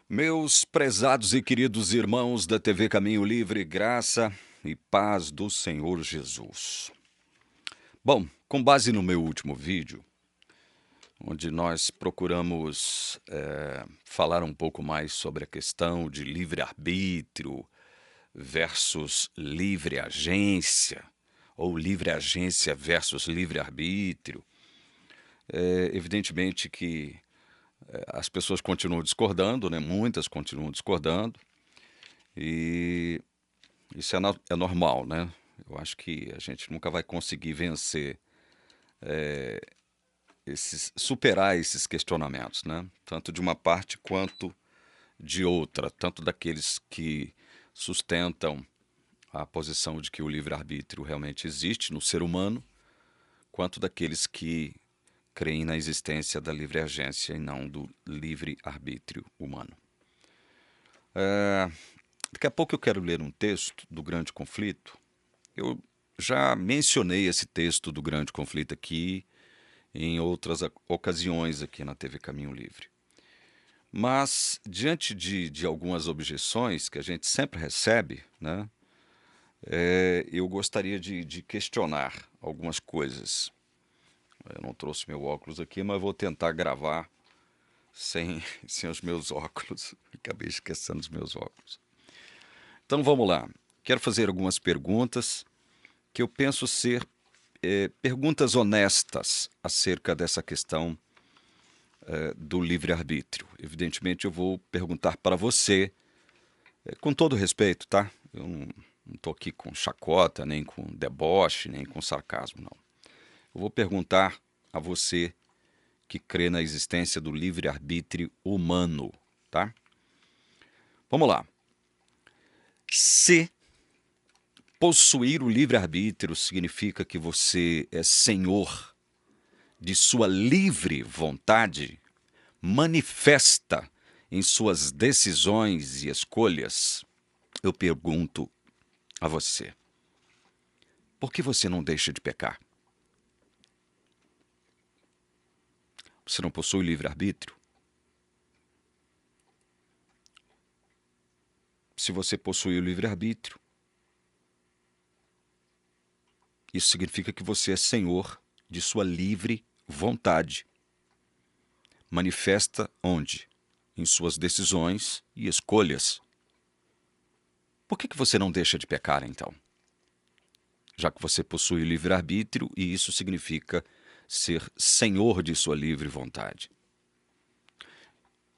Meus prezados e queridos irmãos da TV Caminho Livre, graça e paz do Senhor Jesus. Bom, com base no meu último vídeo, onde nós procuramos falar um pouco mais sobre a questão de livre-arbítrio versus livre-agência, ou livre-agência versus livre-arbítrio, evidentemente que as pessoas continuam discordando, né? Muitas continuam discordando, e isso é normal, né? Eu acho que a gente nunca vai conseguir vencer, superar esses questionamentos, né? Tanto de uma parte quanto de outra, tanto daqueles que sustentam a posição de que o livre-arbítrio realmente existe no ser humano, quanto daqueles que creem na existência da livre agência e não do livre-arbítrio humano. Daqui a pouco eu quero ler um texto do Grande Conflito. Eu já mencionei esse texto do Grande Conflito aqui em outras ocasiões aqui na TV Caminho Livre. Mas, diante de algumas objeções que a gente sempre recebe, né, eu gostaria de questionar algumas coisas. Eu não trouxe meu óculos aqui, mas vou tentar gravar sem os meus óculos. Acabei esquecendo os meus óculos. Então vamos lá. Quero fazer algumas perguntas que eu penso ser perguntas honestas acerca dessa questão do livre-arbítrio. Evidentemente, eu vou perguntar para você, com todo respeito, tá? Eu não estou aqui com chacota, nem com deboche, nem com sarcasmo, não. Eu vou perguntar a você que crê na existência do livre-arbítrio humano, tá? Vamos lá. Se possuir o livre-arbítrio significa que você é senhor de sua livre vontade, manifesta em suas decisões e escolhas, eu pergunto a você: por que você não deixa de pecar? Você não possui livre-arbítrio? Se você possui o livre-arbítrio, isso significa que você é senhor de sua livre vontade. Manifesta onde? Em suas decisões e escolhas. Por que você não deixa de pecar, então? Já que você possui o livre-arbítrio e isso significa ser senhor de sua livre vontade.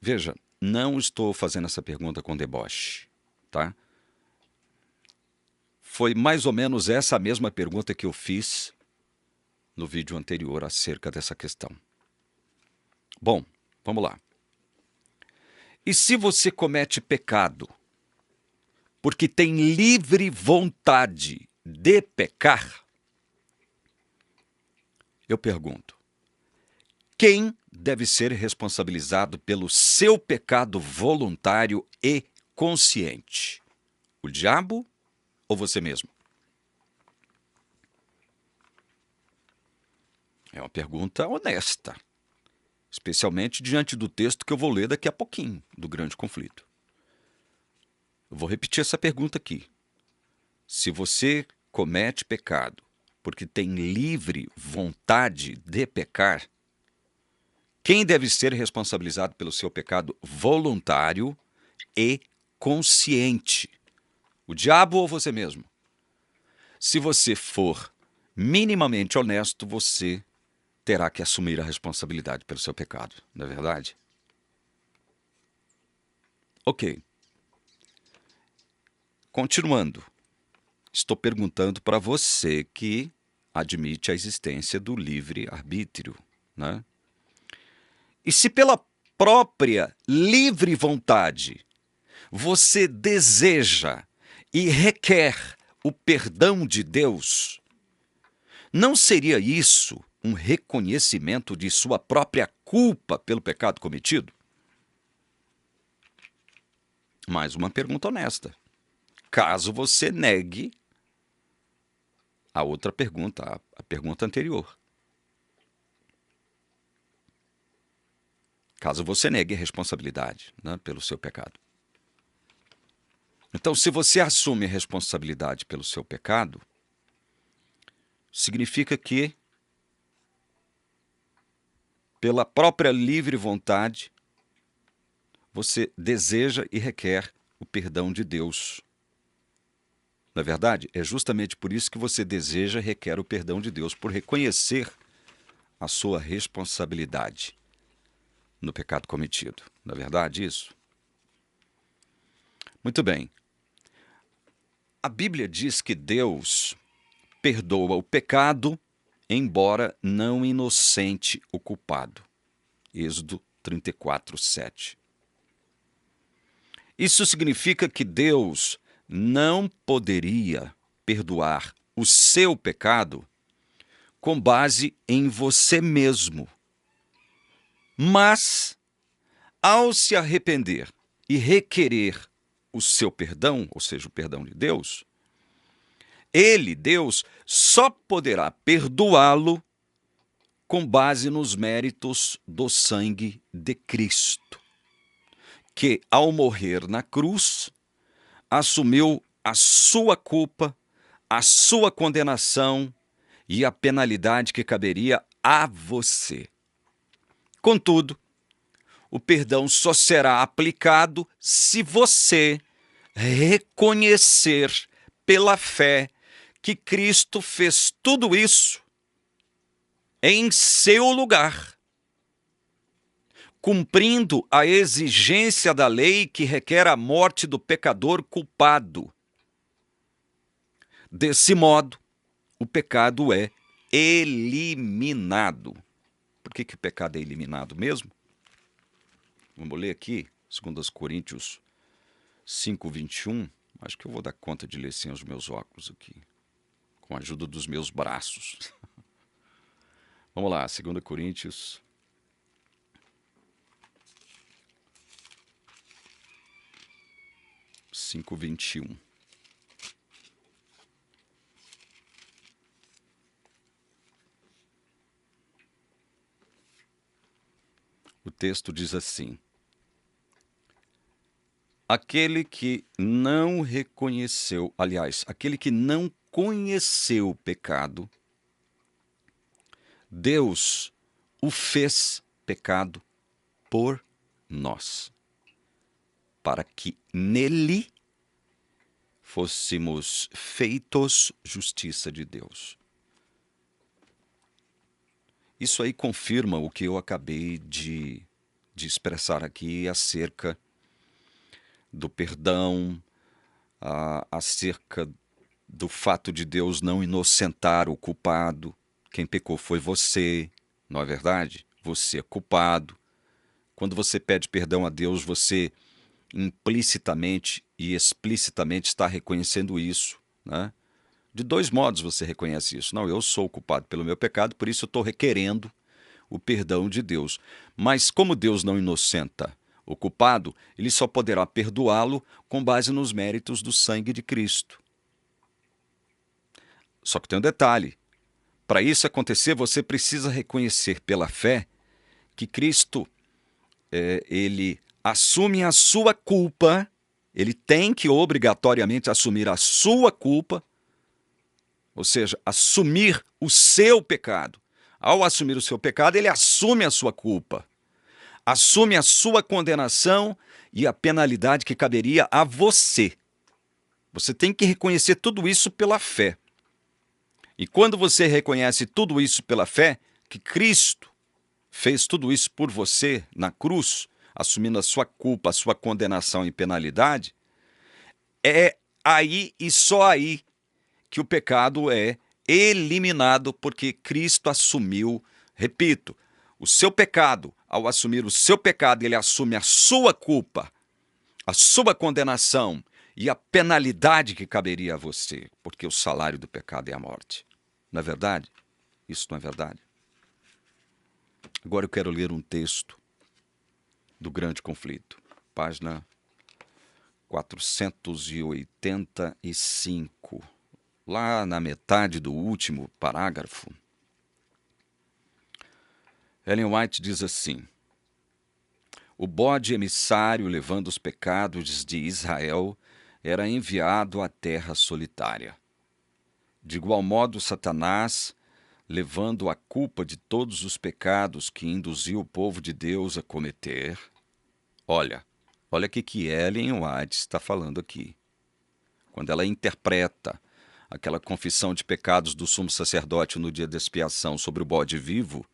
Veja, não estou fazendo essa pergunta com deboche, tá? Foi mais ou menos essa mesma pergunta que eu fiz no vídeo anterior acerca dessa questão. Bom, vamos lá. E se você comete pecado porque tem livre vontade de pecar, eu pergunto: quem deve ser responsabilizado pelo seu pecado voluntário e consciente? O diabo ou você mesmo? É uma pergunta honesta, especialmente diante do texto que eu vou ler daqui a pouquinho, do Grande Conflito. Eu vou repetir essa pergunta aqui. Se você comete pecado porque tem livre vontade de pecar, quem deve ser responsabilizado pelo seu pecado voluntário e consciente? O diabo ou você mesmo? Se você for minimamente honesto, você terá que assumir a responsabilidade pelo seu pecado, não é verdade? Ok. Continuando, estou perguntando para você que admite a existência do livre-arbítrio, né? E se pela própria livre vontade você deseja e requer o perdão de Deus, não seria isso um reconhecimento de sua própria culpa pelo pecado cometido? Mais uma pergunta honesta. Caso você negue a outra pergunta, a pergunta anterior. caso você negue a responsabilidade, né, pelo seu pecado. Então, se você assume a responsabilidade pelo seu pecado, significa que, pela própria livre vontade, você deseja e requer o perdão de Deus. Na verdade, é justamente por isso que você deseja e requer o perdão de Deus, por reconhecer a sua responsabilidade no pecado cometido. Na verdade, isso? Muito bem. A Bíblia diz que Deus perdoa o pecado, embora não inocente o culpado. Êxodo 34:7. Isso significa que Deus não poderia perdoar o seu pecado com base em você mesmo. Mas, ao se arrepender e requerer o seu perdão, ou seja, o perdão de Deus, Ele, Deus, só poderá perdoá-lo com base nos méritos do sangue de Cristo, que, ao morrer na cruz, assumiu a sua culpa, a sua condenação e a penalidade que caberia a você. Contudo, o perdão só será aplicado se você reconhecer pela fé que Cristo fez tudo isso em seu lugar, cumprindo a exigência da lei que requer a morte do pecador culpado. Desse modo, o pecado é eliminado. Por que o pecado é eliminado mesmo? Vamos ler aqui, 2 Coríntios 5:21. Acho que eu vou dar conta de ler sem os meus óculos aqui, com a ajuda dos meus braços. Vamos lá, 2 Coríntios 5:21. O texto diz assim: aquele que não reconheceu, aliás, aquele que não conheceu o pecado, Deus o fez pecado por nós, para que nele fôssemos feitos justiça de Deus. Isso aí confirma o que eu acabei de expressar aqui acerca do perdão, acerca do fato de Deus não inocentar o culpado. Quem pecou foi você, não é verdade? Você é culpado. Quando você pede perdão a Deus, você implicitamente e explicitamente está reconhecendo isso, né? De dois modos você reconhece isso. Não, eu sou culpado pelo meu pecado, por isso eu estou requerendo o perdão de Deus. Mas como Deus não inocenta o culpado, ele só poderá perdoá-lo com base nos méritos do sangue de Cristo. Só que tem um detalhe. Para isso acontecer, você precisa reconhecer pela fé que Cristo, ele assume a sua culpa, ele tem que obrigatoriamente assumir a sua culpa, ou seja, assumir o seu pecado. Ao assumir o seu pecado, ele assume a sua culpa, assume a sua condenação e a penalidade que caberia a você. Você tem que reconhecer tudo isso pela fé. E quando você reconhece tudo isso pela fé, que Cristo fez tudo isso por você na cruz, assumindo a sua culpa, a sua condenação e penalidade, é aí e só aí que o pecado é eliminado, porque Cristo assumiu, repito, o seu pecado. Ao assumir o seu pecado, ele assume a sua culpa, a sua condenação e a penalidade que caberia a você, porque o salário do pecado é a morte. Não é verdade? Isso não é verdade? Agora eu quero ler um texto do Grande Conflito, página 485, lá na metade do último parágrafo. Ellen White diz assim: O bode emissário, levando os pecados de Israel, era enviado à terra solitária. De igual modo, Satanás, levando a culpa de todos os pecados que induziu o povo de Deus a cometer. Olha o que Ellen White está falando aqui. Quando ela interpreta aquela confissão de pecados do sumo sacerdote no dia da expiação sobre o bode vivo,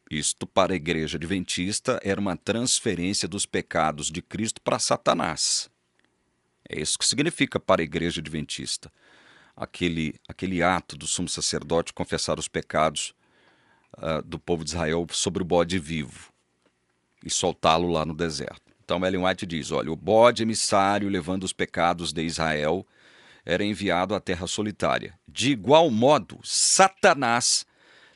isto para a igreja adventista era uma transferência dos pecados de Cristo para Satanás. É isso que significa para a igreja adventista. Aquele ato do sumo sacerdote confessar os pecados do povo de Israel sobre o bode vivo e soltá-lo lá no deserto. Então Ellen White diz, olha, o bode emissário levando os pecados de Israel era enviado à terra solitária. De igual modo, Satanás,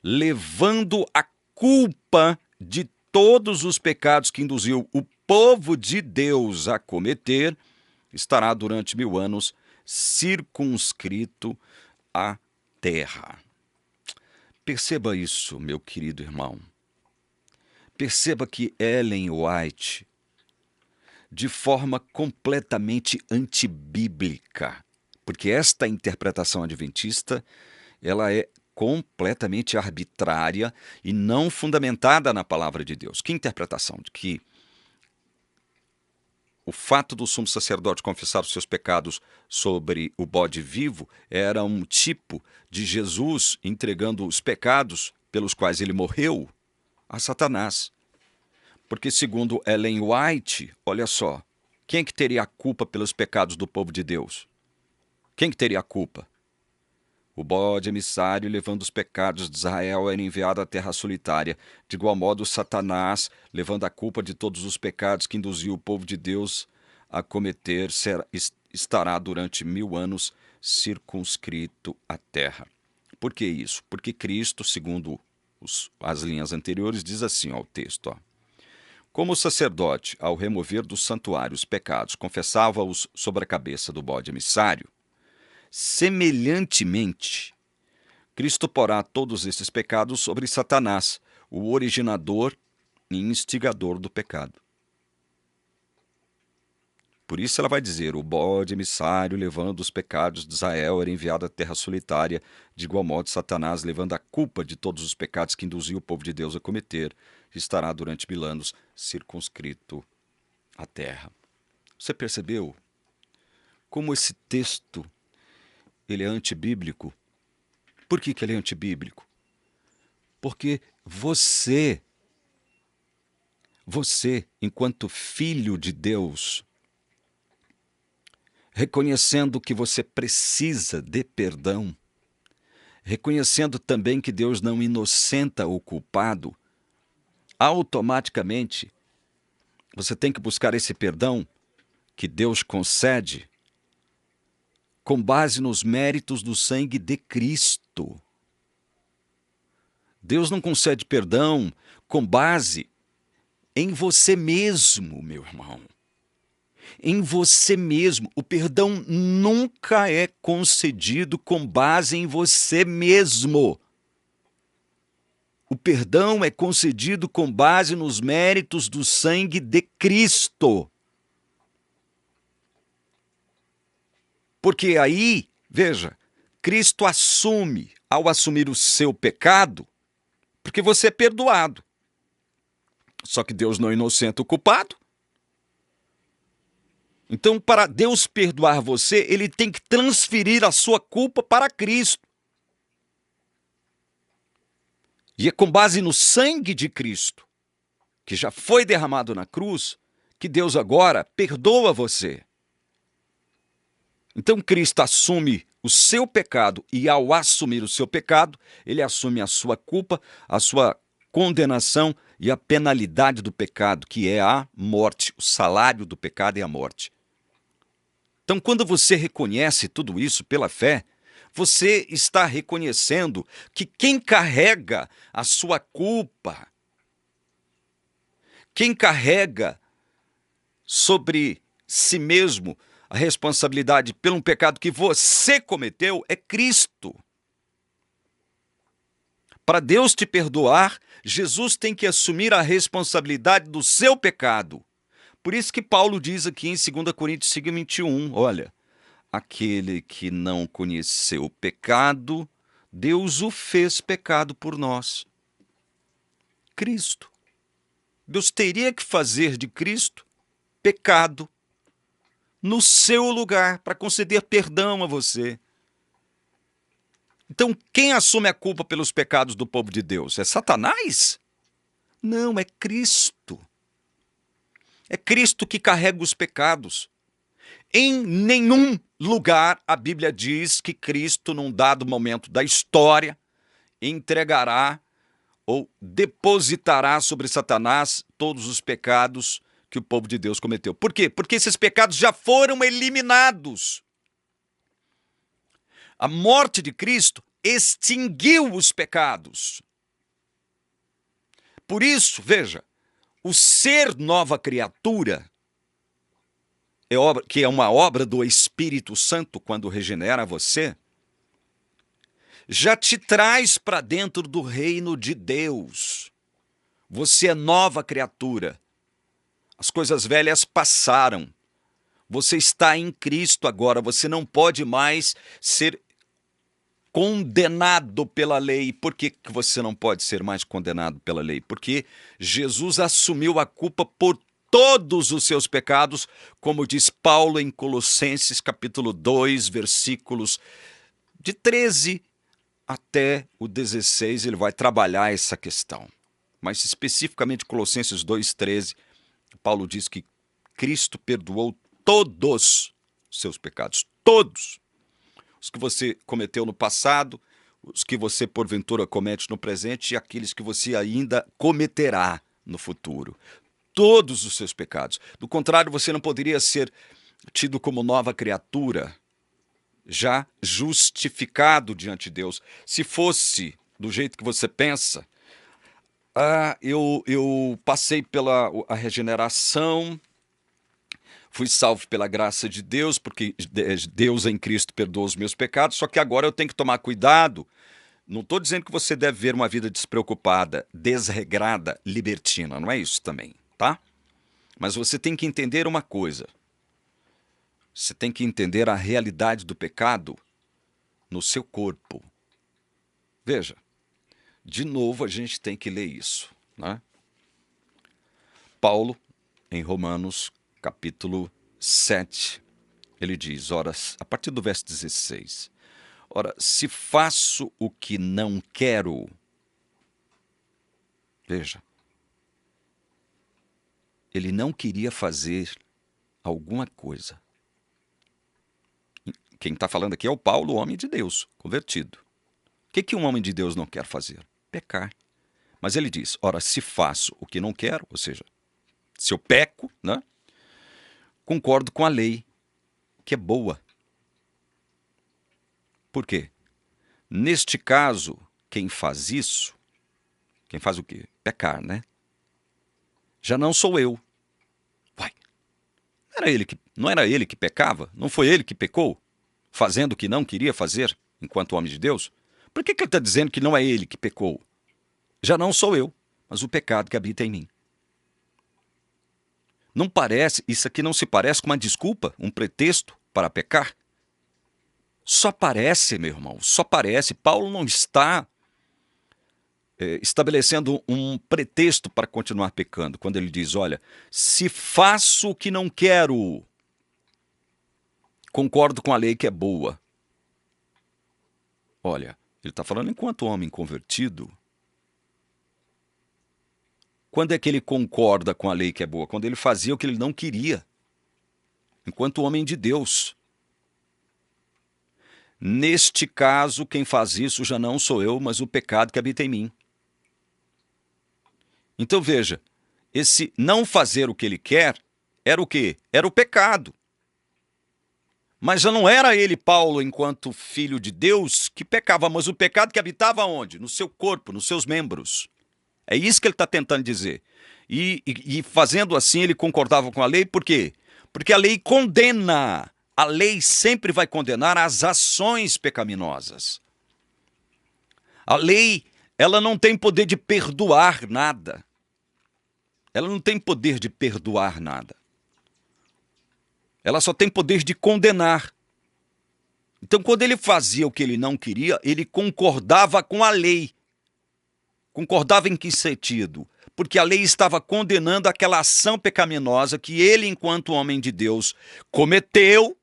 levando a culpa de todos os pecados que induziu o povo de Deus a cometer, estará durante 1000 anos circunscrito à terra. Perceba isso, meu querido irmão. Perceba que Ellen White, de forma completamente antibíblica, porque esta interpretação adventista, ela é completamente arbitrária e não fundamentada na palavra de Deus. Que interpretação? De que o fato do sumo sacerdote confessar os seus pecados sobre o bode vivo era um tipo de Jesus entregando os pecados pelos quais ele morreu a Satanás. Porque, segundo Ellen White, olha só, quem que teria a culpa pelos pecados do povo de Deus? Quem que teria a culpa? O bode emissário, levando os pecados de Israel, era enviado à terra solitária. De igual modo, Satanás, levando a culpa de todos os pecados que induziu o povo de Deus a cometer, estará durante 1000 anos circunscrito à terra. Por que isso? Porque Cristo, segundo as linhas anteriores, diz assim, ó, o texto, ó. Como o sacerdote, ao remover do santuário os pecados, confessava-os sobre a cabeça do bode emissário, semelhantemente, Cristo porá todos esses pecados sobre Satanás, o originador e instigador do pecado. Por isso ela vai dizer, o bode emissário, levando os pecados de Israel, era enviado à terra solitária, de igual modo Satanás, levando a culpa de todos os pecados que induziu o povo de Deus a cometer, estará durante 1000 anos circunscrito à terra. Você percebeu como esse texto ele é antibíblico? Por que ele é antibíblico? Porque você, enquanto filho de Deus, reconhecendo que você precisa de perdão, reconhecendo também que Deus não inocenta o culpado, automaticamente você tem que buscar esse perdão que Deus concede com base nos méritos do sangue de Cristo. Deus não concede perdão com base em você mesmo, meu irmão. Em você mesmo. O perdão nunca é concedido com base em você mesmo. O perdão é concedido com base nos méritos do sangue de Cristo. Porque aí, veja, Cristo assume, ao assumir o seu pecado, porque você é perdoado. Só que Deus não inocenta o culpado. Então, para Deus perdoar você, ele tem que transferir a sua culpa para Cristo. E é com base no sangue de Cristo, que já foi derramado na cruz, que Deus agora perdoa você. Então Cristo assume o seu pecado e ao assumir o seu pecado, ele assume a sua culpa, a sua condenação e a penalidade do pecado, que é a morte. O salário do pecado é a morte. Então, quando você reconhece tudo isso pela fé, você está reconhecendo que quem carrega a sua culpa, quem carrega sobre si mesmo a responsabilidade pelo pecado que você cometeu é Cristo. Para Deus te perdoar, Jesus tem que assumir a responsabilidade do seu pecado. Por isso que Paulo diz aqui em 2 Coríntios 5:21, olha, aquele que não conheceu o pecado, Deus o fez pecado por nós. Cristo. Deus teria que fazer de Cristo pecado no seu lugar para conceder perdão a você. Então, quem assume a culpa pelos pecados do povo de Deus? É Satanás? Não, é Cristo. É Cristo que carrega os pecados. Em nenhum lugar a Bíblia diz que Cristo, num dado momento da história, entregará ou depositará sobre Satanás todos os pecados que o povo de Deus cometeu. Por quê? Porque esses pecados já foram eliminados. A morte de Cristo extinguiu os pecados. Por isso, veja, o ser nova criatura, que é uma obra do Espírito Santo quando regenera você, já te traz para dentro do reino de Deus. Você é nova criatura. As coisas velhas passaram. Você está em Cristo agora. Você não pode mais ser condenado pela lei. Por que você não pode ser mais condenado pela lei? Porque Jesus assumiu a culpa por todos os seus pecados, como diz Paulo em Colossenses capítulo 2, versículos de 13 até o 16, ele vai trabalhar essa questão. Mas especificamente Colossenses 2:13, Paulo diz que Cristo perdoou todos os seus pecados, todos. Os que você cometeu no passado, os que você porventura comete no presente e aqueles que você ainda cometerá no futuro. Todos os seus pecados. Do contrário, você não poderia ser tido como nova criatura, já justificado diante de Deus. Se fosse do jeito que você pensa, eu passei pela a regeneração, fui salvo pela graça de Deus, porque Deus em Cristo perdoa os meus pecados, só que agora eu tenho que tomar cuidado. Não estou dizendo que você deve ver uma vida despreocupada, desregrada, libertina, não é isso também, tá? Mas você tem que entender uma coisa. Você tem que entender a realidade do pecado no seu corpo. Veja, de novo a gente tem que ler isso, né? Paulo, em Romanos, capítulo 7, ele diz, ora, a partir do verso 16, ora, se faço o que não quero, veja, ele não queria fazer alguma coisa. Quem está falando aqui é o Paulo, o homem de Deus, convertido. O que um homem de Deus não quer fazer? Pecar. Mas ele diz, ora, se faço o que não quero, ou seja, se eu peco, né? Concordo com a lei, que é boa. Por quê? Neste caso, quem faz isso, quem faz o quê? Pecar, né? Já não sou eu. Vai. Não era ele que pecava? Não foi ele que pecou? Fazendo o que não queria fazer, enquanto homem de Deus? Por que ele está dizendo que não é ele que pecou? Já não sou eu, mas o pecado que habita em mim. Não parece, isso aqui não se parece com uma desculpa, um pretexto para pecar? Só parece, meu irmão, só parece. Paulo não está estabelecendo um pretexto para continuar pecando, quando ele diz, olha, se faço o que não quero, concordo com a lei que é boa. Olha, ele está falando enquanto homem convertido. Quando é que ele concorda com a lei que é boa? Quando ele fazia o que ele não queria, enquanto homem de Deus. Neste caso, quem faz isso já não sou eu, mas o pecado que habita em mim. Então veja, esse não fazer o que ele quer era o quê? Era o pecado. Mas já não era ele, Paulo, enquanto filho de Deus, que pecava, mas o pecado que habitava onde? No seu corpo, nos seus membros. É isso que ele está tentando dizer. E fazendo assim, ele concordava com a lei, por quê? Porque a lei condena. A lei sempre vai condenar as ações pecaminosas. A lei ela não tem poder de perdoar nada. Ela não tem poder de perdoar nada. Ela só tem poder de condenar. Então, quando ele fazia o que ele não queria, ele concordava com a lei. Concordava em que sentido? Porque a lei estava condenando aquela ação pecaminosa que ele, enquanto homem de Deus, cometeu,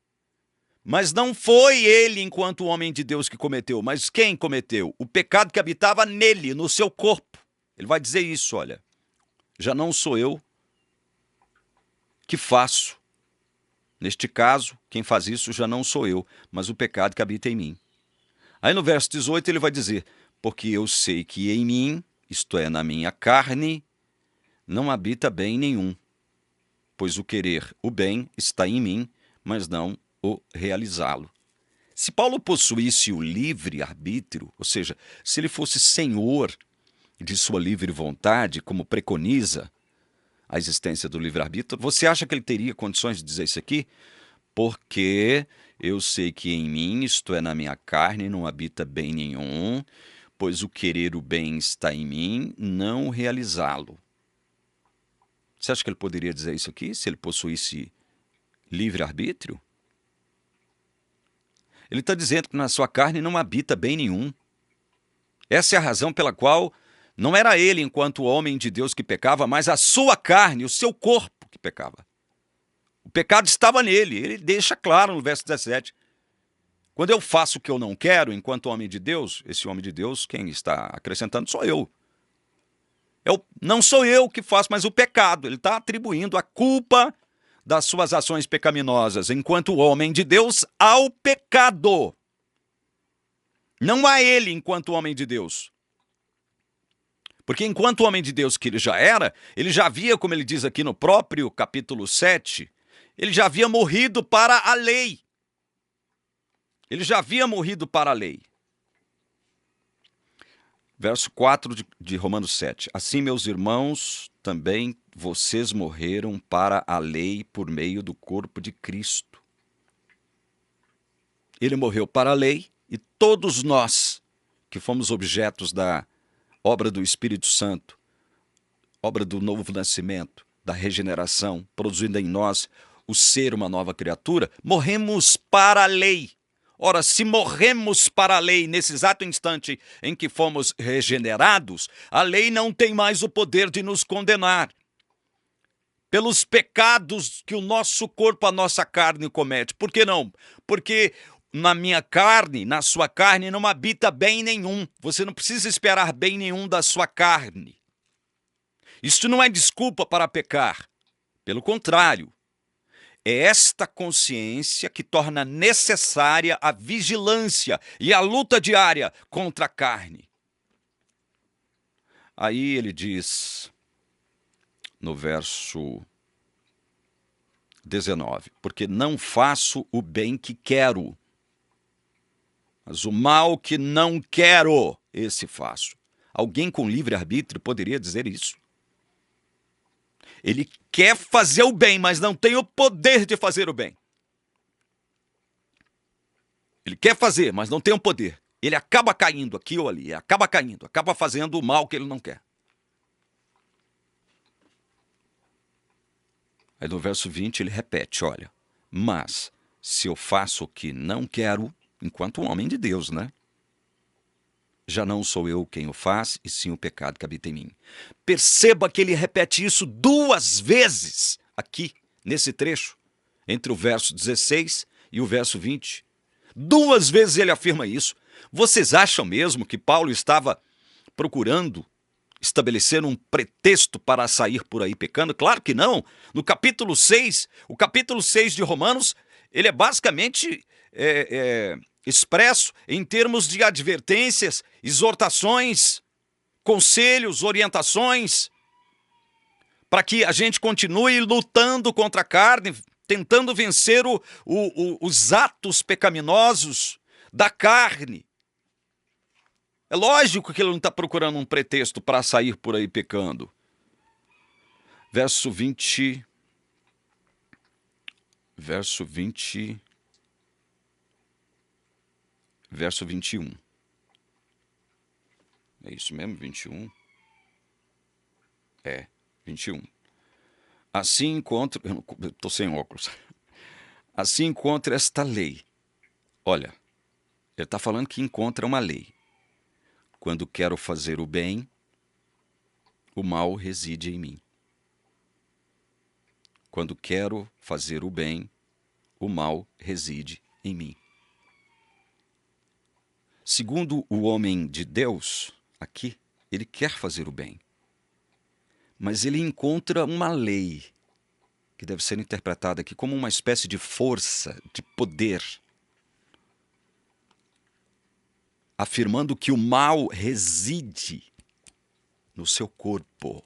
mas não foi ele, enquanto homem de Deus, que cometeu, mas quem cometeu? O pecado que habitava nele, no seu corpo. Ele vai dizer isso, olha, já não sou eu que faço. Neste caso, quem faz isso já não sou eu, mas o pecado que habita em mim. Aí no verso 18 ele vai dizer, porque eu sei que em mim, isto é, na minha carne, não habita bem nenhum, pois o querer o bem está em mim, mas não o realizá-lo. Se Paulo possuísse o livre-arbítrio, ou seja, se ele fosse senhor de sua livre vontade, como preconiza a existência do livre-arbítrio, você acha que ele teria condições de dizer isso aqui? Porque eu sei que em mim, isto é, na minha carne, não habita bem nenhum, pois o querer o bem está em mim, não realizá-lo. Você acha que ele poderia dizer isso aqui, se ele possuísse livre-arbítrio? Ele está dizendo que na sua carne não habita bem nenhum. Essa é a razão pela qual não era ele, enquanto homem de Deus, que pecava, mas a sua carne, o seu corpo, que pecava. O pecado estava nele. Ele deixa claro no verso 17. Quando eu faço o que eu não quero, enquanto homem de Deus, esse homem de Deus, quem está acrescentando sou eu. Não sou eu que faço, mas o pecado. Ele está atribuindo a culpa das suas ações pecaminosas, enquanto homem de Deus, ao pecado. Não a ele, enquanto homem de Deus. Porque enquanto homem de Deus que ele já era, ele já havia, como ele diz aqui no próprio capítulo 7, ele já havia morrido para a lei. Ele já havia morrido para a lei. Verso 4 de Romanos 7. Assim, meus irmãos, também vocês morreram para a lei por meio do corpo de Cristo. Ele morreu para a lei e todos nós, que fomos objetos da obra do Espírito Santo, obra do novo nascimento, da regeneração, produzindo em nós o ser uma nova criatura, morremos para a lei. Ora, se morremos para a lei nesse exato instante em que fomos regenerados, a lei não tem mais o poder de nos condenar pelos pecados que o nosso corpo, a nossa carne comete. Por que não? Porque na minha carne, na sua carne, não habita bem nenhum. Você não precisa esperar bem nenhum da sua carne. Isso não é desculpa para pecar. Pelo contrário, é esta consciência que torna necessária a vigilância e a luta diária contra a carne. Aí ele diz, no verso 19, porque não faço o bem que quero, mas o mal que não quero, esse faço. Alguém com livre-arbítrio poderia dizer isso? Ele quer fazer o bem, mas não tem o poder de fazer o bem. Ele quer fazer, mas não tem o poder. Ele acaba caindo aqui ou ali, acaba caindo, acaba fazendo o mal que ele não quer. Aí no verso 20 ele repete, olha, mas se eu faço o que não quero, enquanto homem de Deus, né? Já não sou eu quem o faz, e sim o pecado que habita em mim. Perceba que ele repete isso 2 vezes aqui, nesse trecho, entre o verso 16 e o verso 20. 2 vezes ele afirma isso. Vocês acham mesmo que Paulo estava procurando estabelecer um pretexto para sair por aí pecando? Claro que não. No capítulo 6, o capítulo 6 de Romanos, ele é basicamente expresso em termos de advertências, exortações, conselhos, orientações, para que a gente continue lutando contra a carne, tentando vencer os atos pecaminosos da carne. É lógico que ele não está procurando um pretexto para sair por aí pecando. Verso 20. Verso 20. Verso 21. É isso mesmo, 21? É, 21. Assim encontro... Eu estou sem óculos. Assim encontro esta lei. Olha, ele está falando que encontra uma lei. Quando quero fazer o bem, o mal reside em mim. Quando quero fazer o bem, o mal reside em mim. Segundo o homem de Deus, aqui, ele quer fazer o bem. Mas ele encontra uma lei, que deve ser interpretada aqui como uma espécie de força, de poder, afirmando que o mal reside no seu corpo.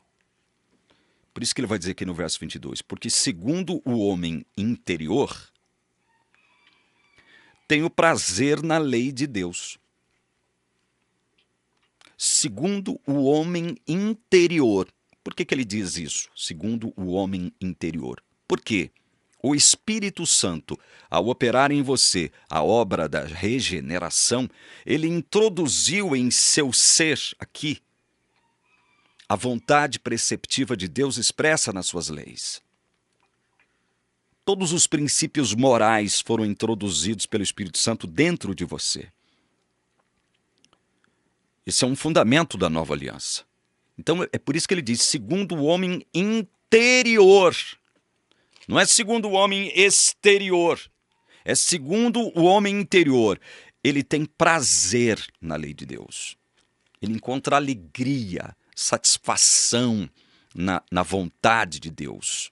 Por isso que ele vai dizer aqui no verso 22, porque segundo o homem interior, tenho prazer na lei de Deus. Segundo o homem interior. Por que ele diz isso? Segundo o homem interior. Por quê? O Espírito Santo, ao operar em você a obra da regeneração, ele introduziu em seu ser aqui a vontade preceptiva de Deus expressa nas suas leis. Todos os princípios morais foram introduzidos pelo Espírito Santo dentro de você. Esse é um fundamento da nova aliança. Então é por isso que ele diz, segundo o homem interior. Não é segundo o homem exterior. É segundo o homem interior. Ele tem prazer na lei de Deus. Ele encontra alegria, satisfação na vontade de Deus.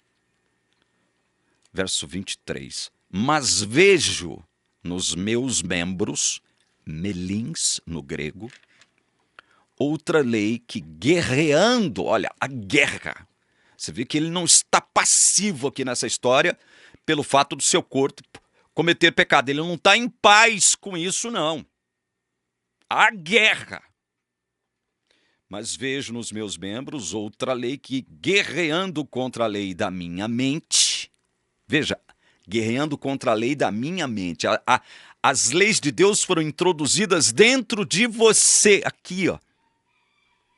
Verso 23. Mas vejo nos meus membros, melins no grego, outra lei que guerreando, olha, a guerra. Você vê que ele não está passivo aqui nessa história pelo fato do seu corpo cometer pecado. Ele não está em paz com isso, não. Há guerra. Mas vejo nos meus membros outra lei que, guerreando contra a lei da minha mente, veja, guerreando contra a lei da minha mente. As leis de Deus foram introduzidas dentro de você, aqui, ó.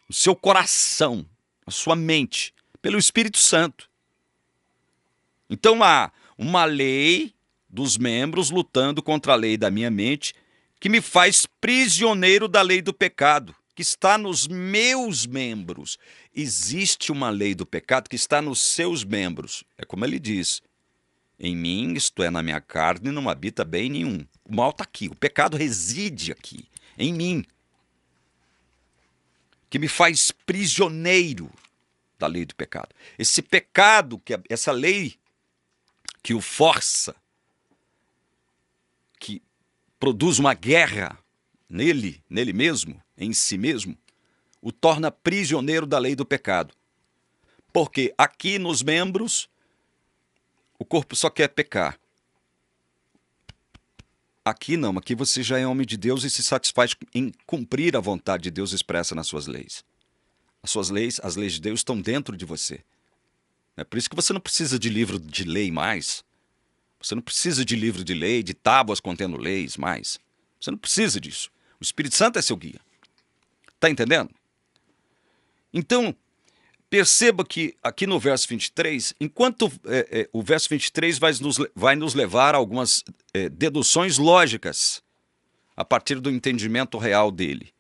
O seu coração, a sua mente, pelo Espírito Santo. Então há uma lei dos membros lutando contra a lei da minha mente que me faz prisioneiro da lei do pecado, que está nos meus membros. Existe uma lei do pecado que está nos seus membros. É como ele diz, em mim, isto é, na minha carne, não habita bem nenhum. O mal está aqui, o pecado reside aqui, em mim, que me faz prisioneiro da lei do pecado. Esse pecado, essa lei que o força, que produz uma guerra nele mesmo, em si mesmo, o torna prisioneiro da lei do pecado. Porque aqui nos membros, o corpo só quer pecar. Aqui não, aqui você já é homem de Deus e se satisfaz em cumprir a vontade de Deus expressa nas suas leis. As suas leis, as leis de Deus estão dentro de você. É por isso que você não precisa de livro de lei mais. Você não precisa de livro de lei, de tábuas contendo leis mais. Você não precisa disso. O Espírito Santo é seu guia. Está entendendo? Então, perceba que aqui no verso 23, enquanto o verso 23 vai nos levar a algumas deduções lógicas a partir do entendimento real dele.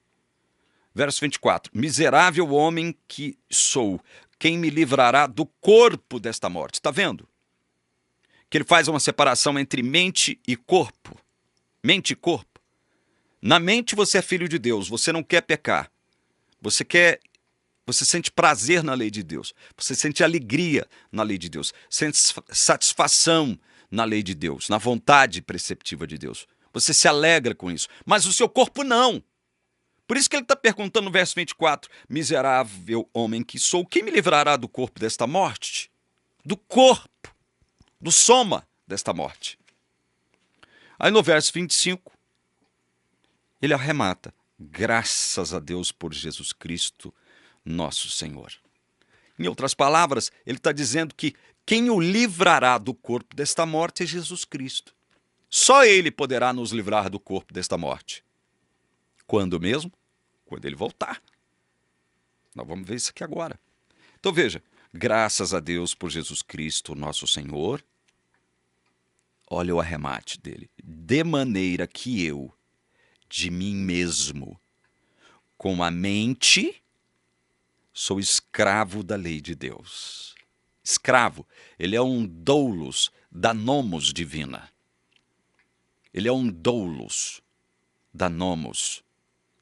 Verso 24. Miserável homem que sou, quem me livrará do corpo desta morte? Está vendo? Que ele faz uma separação entre mente e corpo. Mente e corpo. Na mente você é filho de Deus, você não quer pecar. Você sente prazer na lei de Deus. Você sente alegria na lei de Deus. Sente satisfação na lei de Deus, na vontade preceptiva de Deus. Você se alegra com isso. Mas o seu corpo não. Por isso que ele está perguntando no verso 24. Miserável homem que sou, quem me livrará do corpo desta morte? Do corpo, do soma desta morte. Aí no verso 25, ele arremata. Graças a Deus por Jesus Cristo, nosso Senhor. Em outras palavras, ele está dizendo que quem o livrará do corpo desta morte é Jesus Cristo. Só ele poderá nos livrar do corpo desta morte. Quando mesmo? Quando ele voltar. Nós vamos ver isso aqui agora. Então veja, graças a Deus por Jesus Cristo, nosso Senhor. Olha o arremate dele. De maneira que eu, de mim mesmo, com a mente, sou escravo da lei de Deus. Escravo, ele é um doulos da nomos divina. Ele é um doulos da nomos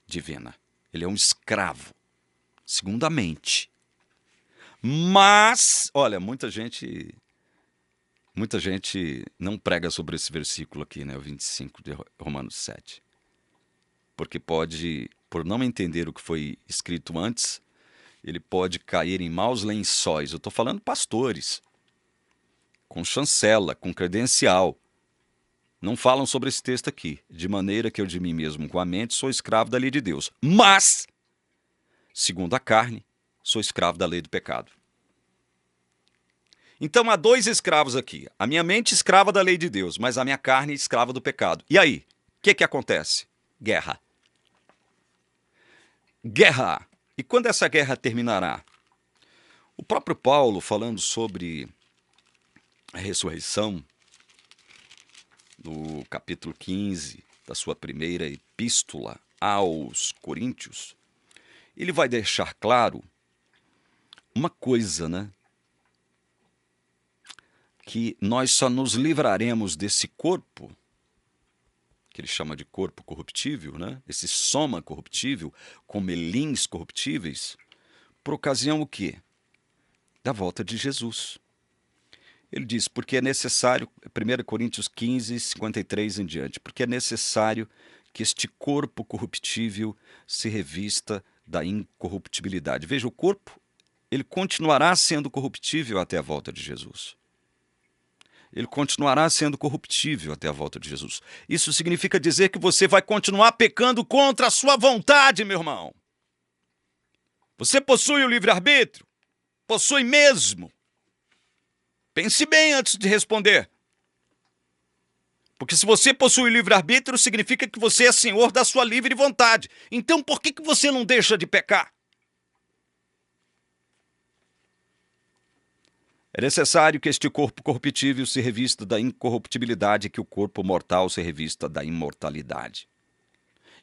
divina. Ele é um escravo, segundo a mente. Mas, olha, muita gente não prega sobre esse versículo aqui, né, o 25 de Romanos 7. Porque pode, por não entender o que foi escrito antes, ele pode cair em maus lençóis. Eu estou falando pastores, com chancela, com credencial. Não falam sobre esse texto aqui. De maneira que eu de mim mesmo com a mente sou escravo da lei de Deus. Mas, segundo a carne, sou escravo da lei do pecado. Então há dois escravos aqui. A minha mente escrava da lei de Deus, mas a minha carne escrava do pecado. E aí? O que acontece? Guerra. Guerra. E quando essa guerra terminará? O próprio Paulo, falando sobre a ressurreição, no capítulo 15 da sua primeira epístola aos Coríntios, ele vai deixar claro uma coisa, né? Que nós só nos livraremos desse corpo, que ele chama de corpo corruptível, né? Esse soma corruptível, com melins corruptíveis, por ocasião o quê? Da volta de Jesus. Ele diz, porque é necessário, 1 Coríntios 15, 53 em diante, porque é necessário que este corpo corruptível se revista da incorruptibilidade. Veja, o corpo, ele continuará sendo corruptível até a volta de Jesus. Ele continuará sendo corruptível até a volta de Jesus. Isso significa dizer que você vai continuar pecando contra a sua vontade, meu irmão. Você possui o livre-arbítrio? Possui mesmo. Pense bem antes de responder. Porque se você possui livre-arbítrio, significa que você é senhor da sua livre vontade. Então por que você não deixa de pecar? É necessário que este corpo corruptível se revista da incorruptibilidade e que o corpo mortal se revista da imortalidade.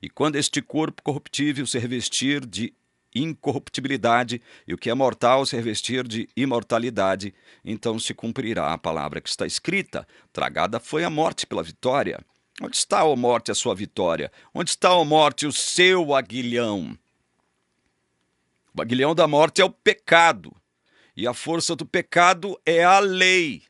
E quando este corpo corruptível se revestir de incorruptibilidade e o que é mortal se revestir de imortalidade, então se cumprirá a palavra que está escrita: tragada foi a morte pela vitória. Onde está, ó morte, a sua vitória? Onde está, ó morte, o seu aguilhão? O aguilhão da morte é o pecado, e a força do pecado é a lei.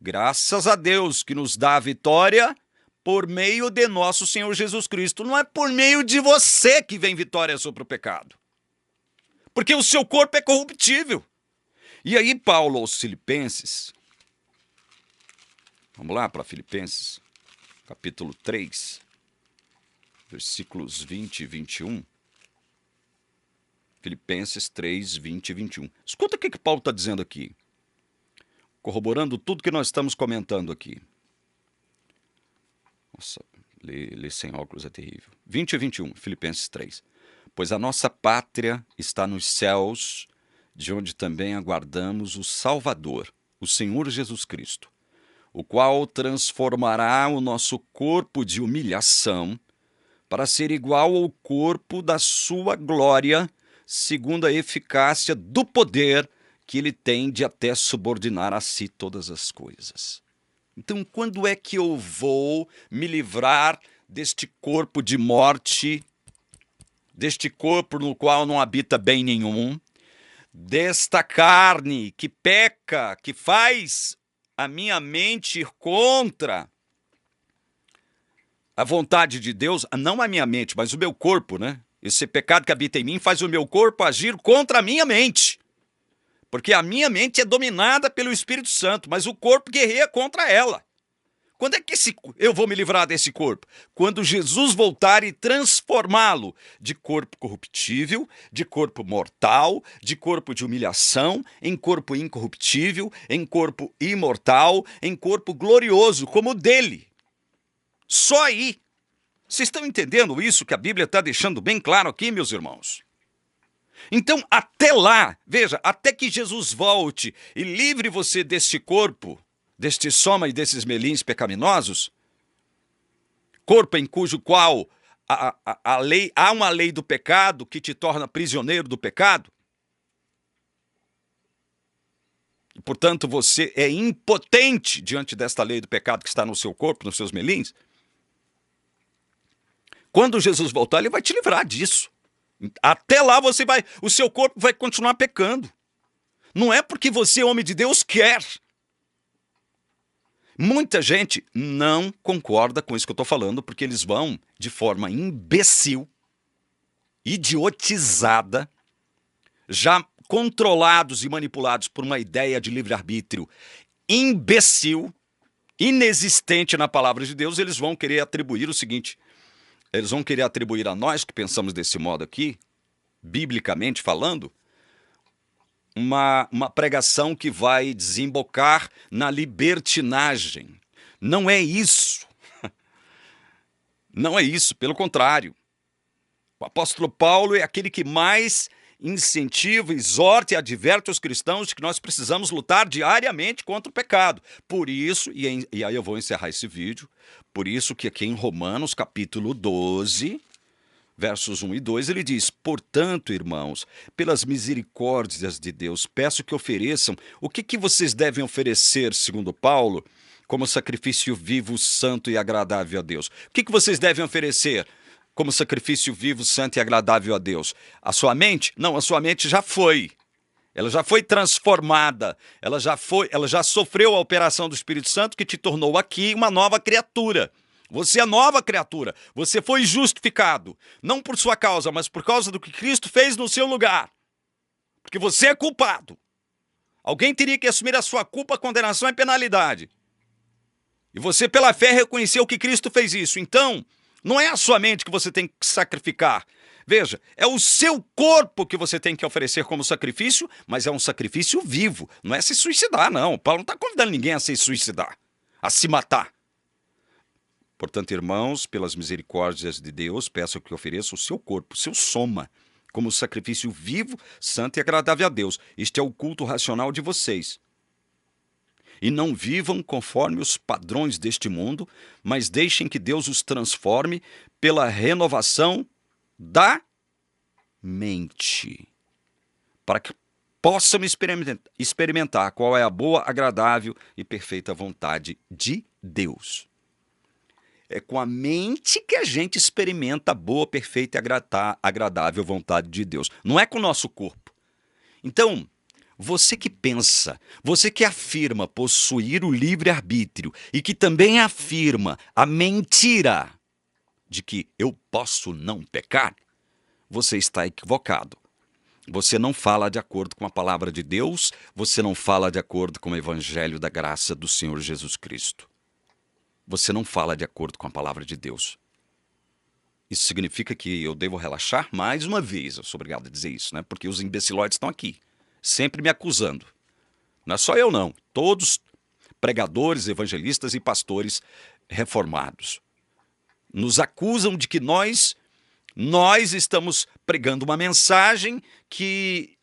Graças a Deus que nos dá a vitória por meio de nosso Senhor Jesus Cristo. Não é por meio de você que vem vitória sobre o pecado. Porque o seu corpo é corruptível. E aí Paulo aos Filipenses, vamos lá para Filipenses, capítulo 3, versículos 20 e 21. Filipenses 3, 20 e 21. Escuta o que Paulo está dizendo aqui, corroborando tudo que nós estamos comentando aqui. Nossa, ler sem óculos é terrível. 20 e 21, Filipenses 3. Pois a nossa pátria está nos céus, de onde também aguardamos o Salvador, o Senhor Jesus Cristo, o qual transformará o nosso corpo de humilhação para ser igual ao corpo da sua glória, segundo a eficácia do poder que ele tem de até subordinar a si todas as coisas. Então, quando é que eu vou me livrar deste corpo de morte, deste corpo no qual não habita bem nenhum, desta carne que peca, que faz a minha mente ir contra a vontade de Deus, não a minha mente, mas o meu corpo, né? Esse pecado que habita em mim faz o meu corpo agir contra a minha mente. Porque a minha mente é dominada pelo Espírito Santo, mas o corpo guerreia contra ela. Quando é que eu vou me livrar desse corpo? Quando Jesus voltar e transformá-lo de corpo corruptível, de corpo mortal, de corpo de humilhação, em corpo incorruptível, em corpo imortal, em corpo glorioso, como o dele. Só aí. Vocês estão entendendo isso que a Bíblia está deixando bem claro aqui, meus irmãos? Então, até lá, veja, até que Jesus volte e livre você deste corpo, deste soma e desses melins pecaminosos, corpo em cujo qual há uma lei do pecado que te torna prisioneiro do pecado, e, portanto, você é impotente diante desta lei do pecado que está no seu corpo, nos seus melins. Quando Jesus voltar, ele vai te livrar disso. Até lá o seu corpo vai continuar pecando. Não é porque você, homem de Deus, quer. Muita gente não concorda com isso que eu estou falando, porque eles vão, de forma imbecil, idiotizada, já controlados e manipulados por uma ideia de livre-arbítrio imbecil, inexistente na palavra de Deus, eles vão querer atribuir o seguinte: eles vão querer atribuir a nós, que pensamos desse modo aqui, biblicamente falando, uma pregação que vai desembocar na libertinagem. Não é isso. Não é isso, pelo contrário. O apóstolo Paulo é aquele que mais incentiva, exorta e adverte os cristãos de que nós precisamos lutar diariamente contra o pecado. Por isso, e aí eu vou encerrar esse vídeo, por isso que aqui em Romanos capítulo 12, versos 1 e 2, ele diz: portanto, irmãos, pelas misericórdias de Deus, peço que ofereçam. O que vocês devem oferecer, segundo Paulo, como sacrifício vivo, santo e agradável a Deus? O que vocês devem oferecer como sacrifício vivo, santo e agradável a Deus? A sua mente? Não, a sua mente já foi. Ela já foi transformada. Ela já sofreu a operação do Espírito Santo que te tornou aqui uma nova criatura. Você é nova criatura. Você foi justificado. Não por sua causa, mas por causa do que Cristo fez no seu lugar. Porque você é culpado. Alguém teria que assumir a sua culpa, condenação e penalidade. E você, pela fé, reconheceu que Cristo fez isso. Então, não é a sua mente que você tem que sacrificar. Veja, é o seu corpo que você tem que oferecer como sacrifício, mas é um sacrifício vivo. Não é se suicidar, não. Paulo não está convidando ninguém a se suicidar, a se matar. Portanto, irmãos, pelas misericórdias de Deus, peço que ofereça o seu corpo, o seu soma, como sacrifício vivo, santo e agradável a Deus. Este é o culto racional de vocês. E não vivam conforme os padrões deste mundo, mas deixem que Deus os transforme pela renovação da mente, para que possam experimentar qual é a boa, agradável e perfeita vontade de Deus. É com a mente que a gente experimenta a boa, perfeita e agradável vontade de Deus. Não é com o nosso corpo. Então, você que pensa, você que afirma possuir o livre-arbítrio e que também afirma a mentira de que eu posso não pecar, você está equivocado. Você não fala de acordo com a palavra de Deus, você não fala de acordo com o evangelho da graça do Senhor Jesus Cristo. Você não fala de acordo com a palavra de Deus. Isso significa que eu devo relaxar? Mais uma vez, eu sou obrigado a dizer isso, né? Porque os imbecilóides estão aqui, sempre me acusando. Não é só eu, não. Todos pregadores, evangelistas e pastores reformados nos acusam de que nós estamos pregando uma mensagem que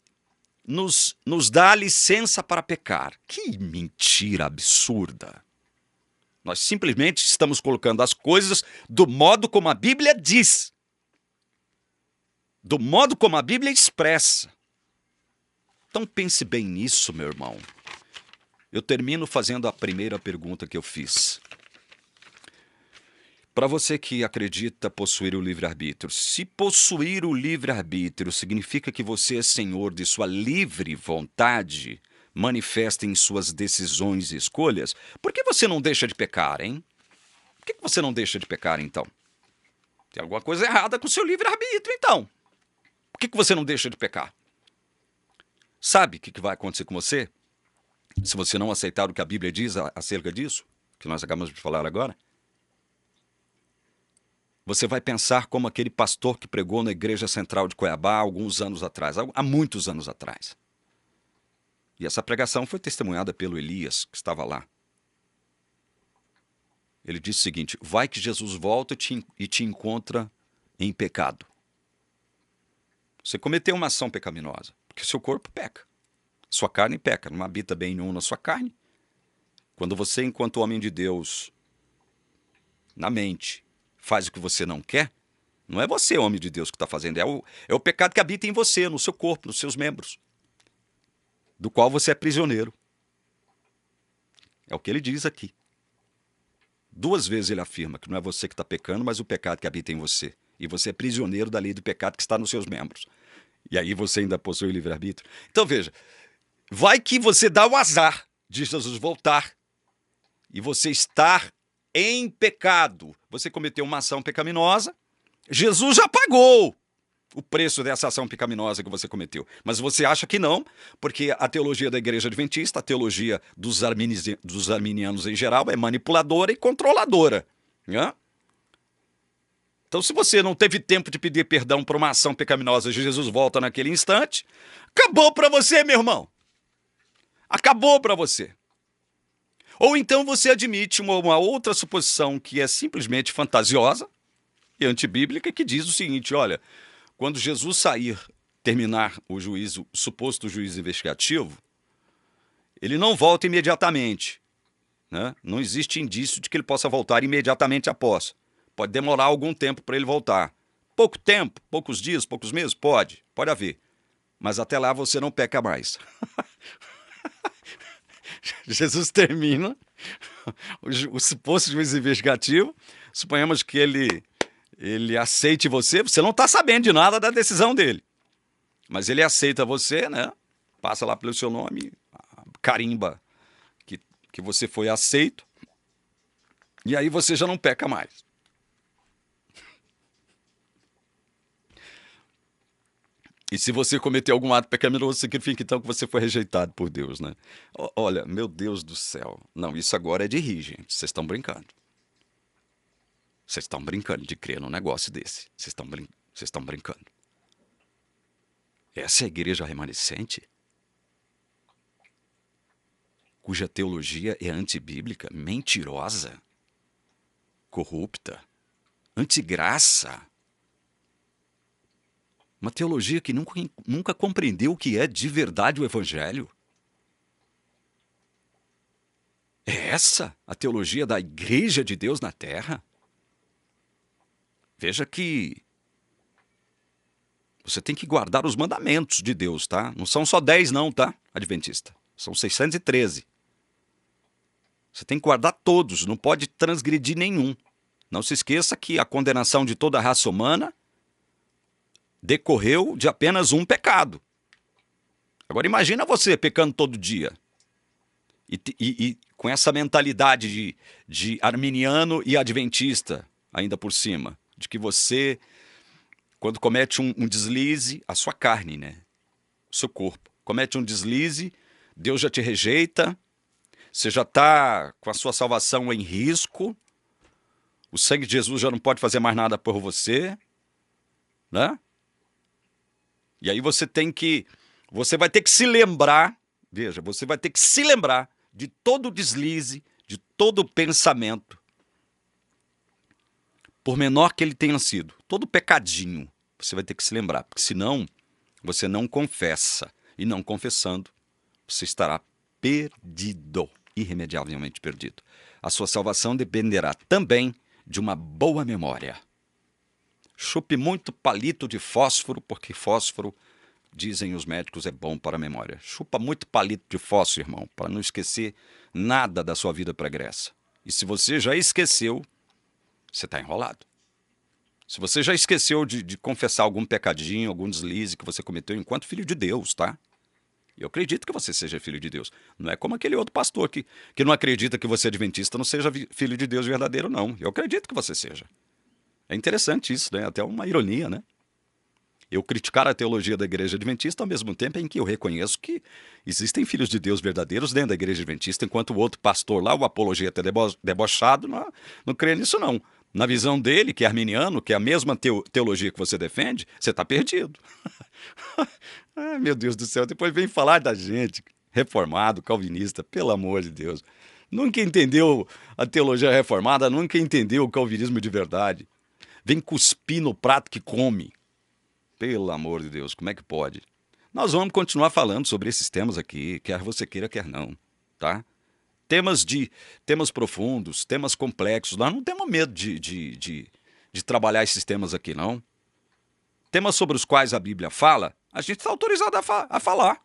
nos dá licença para pecar. Que mentira absurda! Nós simplesmente estamos colocando as coisas do modo como a Bíblia diz. Do modo como a Bíblia expressa. Então pense bem nisso, meu irmão. Eu termino fazendo a primeira pergunta que eu fiz. Para você que acredita possuir o livre-arbítrio, se possuir o livre-arbítrio significa que você é senhor de sua livre vontade, manifesta em suas decisões e escolhas, por que você não deixa de pecar, hein? Por que você não deixa de pecar, então? Tem alguma coisa errada com o seu livre-arbítrio, então. Por que você não deixa de pecar? Sabe o que vai acontecer com você? Se você não aceitar o que a Bíblia diz acerca disso, que nós acabamos de falar agora, você vai pensar como aquele pastor que pregou na Igreja Central de Cuiabá há alguns anos atrás, há muitos anos atrás. E essa pregação foi testemunhada pelo Elias, que estava lá. Ele disse o seguinte: vai que Jesus volta e te encontra em pecado. Você cometeu uma ação pecaminosa, porque seu corpo peca. Sua carne peca, não habita bem nenhum na sua carne. Quando você, enquanto homem de Deus, na mente, faz o que você não quer, não é você, homem de Deus, que está fazendo, é o pecado que habita em você, no seu corpo, nos seus membros, do qual você é prisioneiro. É o que ele diz aqui. 2 vezes ele afirma que não é você que está pecando, mas o pecado que habita em você. E você é prisioneiro da lei do pecado que está nos seus membros. E aí você ainda possui livre-arbítrio. Então veja, vai que você dá o azar de Jesus voltar e você estar em pecado. Você cometeu uma ação pecaminosa, Jesus já pagou o preço dessa ação pecaminosa que você cometeu. Mas você acha que não, porque a teologia da Igreja Adventista, a teologia dos arminianos em geral, é manipuladora e controladora. Né? Então, se você não teve tempo de pedir perdão por uma ação pecaminosa e Jesus volta naquele instante, acabou para você, meu irmão. Acabou para você. Ou então você admite uma outra suposição que é simplesmente fantasiosa e antibíblica, que diz o seguinte, olha, quando Jesus terminar o suposto juízo investigativo, ele não volta imediatamente. Né? Não existe indício de que ele possa voltar imediatamente após. Pode demorar algum tempo para ele voltar. Pouco tempo, poucos dias, poucos meses? Pode haver. Mas até lá você não peca mais. Jesus termina o suposto juízo investigativo, suponhamos que ele aceite você não está sabendo de nada da decisão dele. Mas ele aceita você, né? Passa lá pelo seu nome, carimba que você foi aceito, e aí você já não peca mais. E se você cometer algum ato pecaminoso, significa então que você foi rejeitado por Deus, né? Olha, meu Deus do céu. Não, isso agora é de rir, gente. Vocês estão brincando. Vocês estão brincando de crer num negócio desse. Vocês estão brincando. Essa é a igreja remanescente? Cuja teologia é antibíblica, mentirosa, corrupta, antigraça. Uma teologia que nunca compreendeu o que é de verdade o Evangelho. É essa a teologia da Igreja de Deus na Terra? Veja que você tem que guardar os mandamentos de Deus, tá? Não são só 10 não, tá, adventista? São 613. Você tem que guardar todos, não pode transgredir nenhum. Não se esqueça que a condenação de toda a raça humana decorreu de apenas um pecado. Agora imagina você pecando todo dia. E com essa mentalidade de arminiano e adventista, ainda por cima. De que você, quando comete um deslize, a sua carne, né? O seu corpo, comete um deslize, Deus já te rejeita, você já está com a sua salvação em risco, o sangue de Jesus já não pode fazer mais nada por você, né? E aí você vai ter que se lembrar, veja, você vai ter que se lembrar de todo deslize, de todo pensamento, por menor que ele tenha sido, todo pecadinho, você vai ter que se lembrar, porque senão você não confessa, e não confessando, você estará perdido, irremediavelmente perdido. A sua salvação dependerá também de uma boa memória. Chupe muito palito de fósforo, porque fósforo, dizem os médicos, é bom para a memória. Chupa muito palito de fósforo, irmão, para não esquecer nada da sua vida pregressa. E se você já esqueceu, você está enrolado. Se você já esqueceu de confessar algum pecadinho, algum deslize que você cometeu enquanto filho de Deus, tá? Eu acredito que você seja filho de Deus. Não é como aquele outro pastor que não acredita que você é adventista não seja filho de Deus verdadeiro, não. Eu acredito que você seja. É interessante isso, né? Até uma ironia, né? Eu criticar a teologia da Igreja Adventista ao mesmo tempo em que eu reconheço que existem filhos de Deus verdadeiros dentro da Igreja Adventista, enquanto o outro pastor lá, o apologeta debochado, não crê nisso, não. Na visão dele, que é arminiano, que é a mesma teologia que você defende, você está perdido. Ai, meu Deus do céu, depois vem falar da gente, reformado, calvinista, pelo amor de Deus. Nunca entendeu a teologia reformada, nunca entendeu o calvinismo de verdade. Vem cuspir no prato que come. Pelo amor de Deus, como é que pode? Nós vamos continuar falando sobre esses temas aqui, quer você queira, quer não, tá? Temas profundos, temas complexos. Nós não temos medo de trabalhar esses temas aqui, não. Temas sobre os quais a Bíblia fala, a gente está autorizado a falar.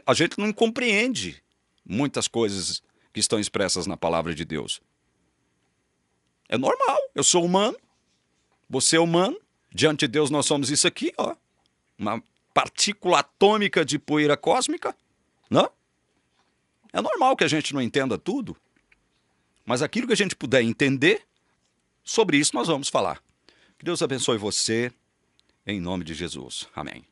A gente não compreende muitas coisas que estão expressas na palavra de Deus. É normal, eu sou humano, você é humano, diante de Deus nós somos isso aqui, ó, uma partícula atômica de poeira cósmica, não? É normal que a gente não entenda tudo, mas aquilo que a gente puder entender, sobre isso nós vamos falar. Que Deus abençoe você, em nome de Jesus. Amém.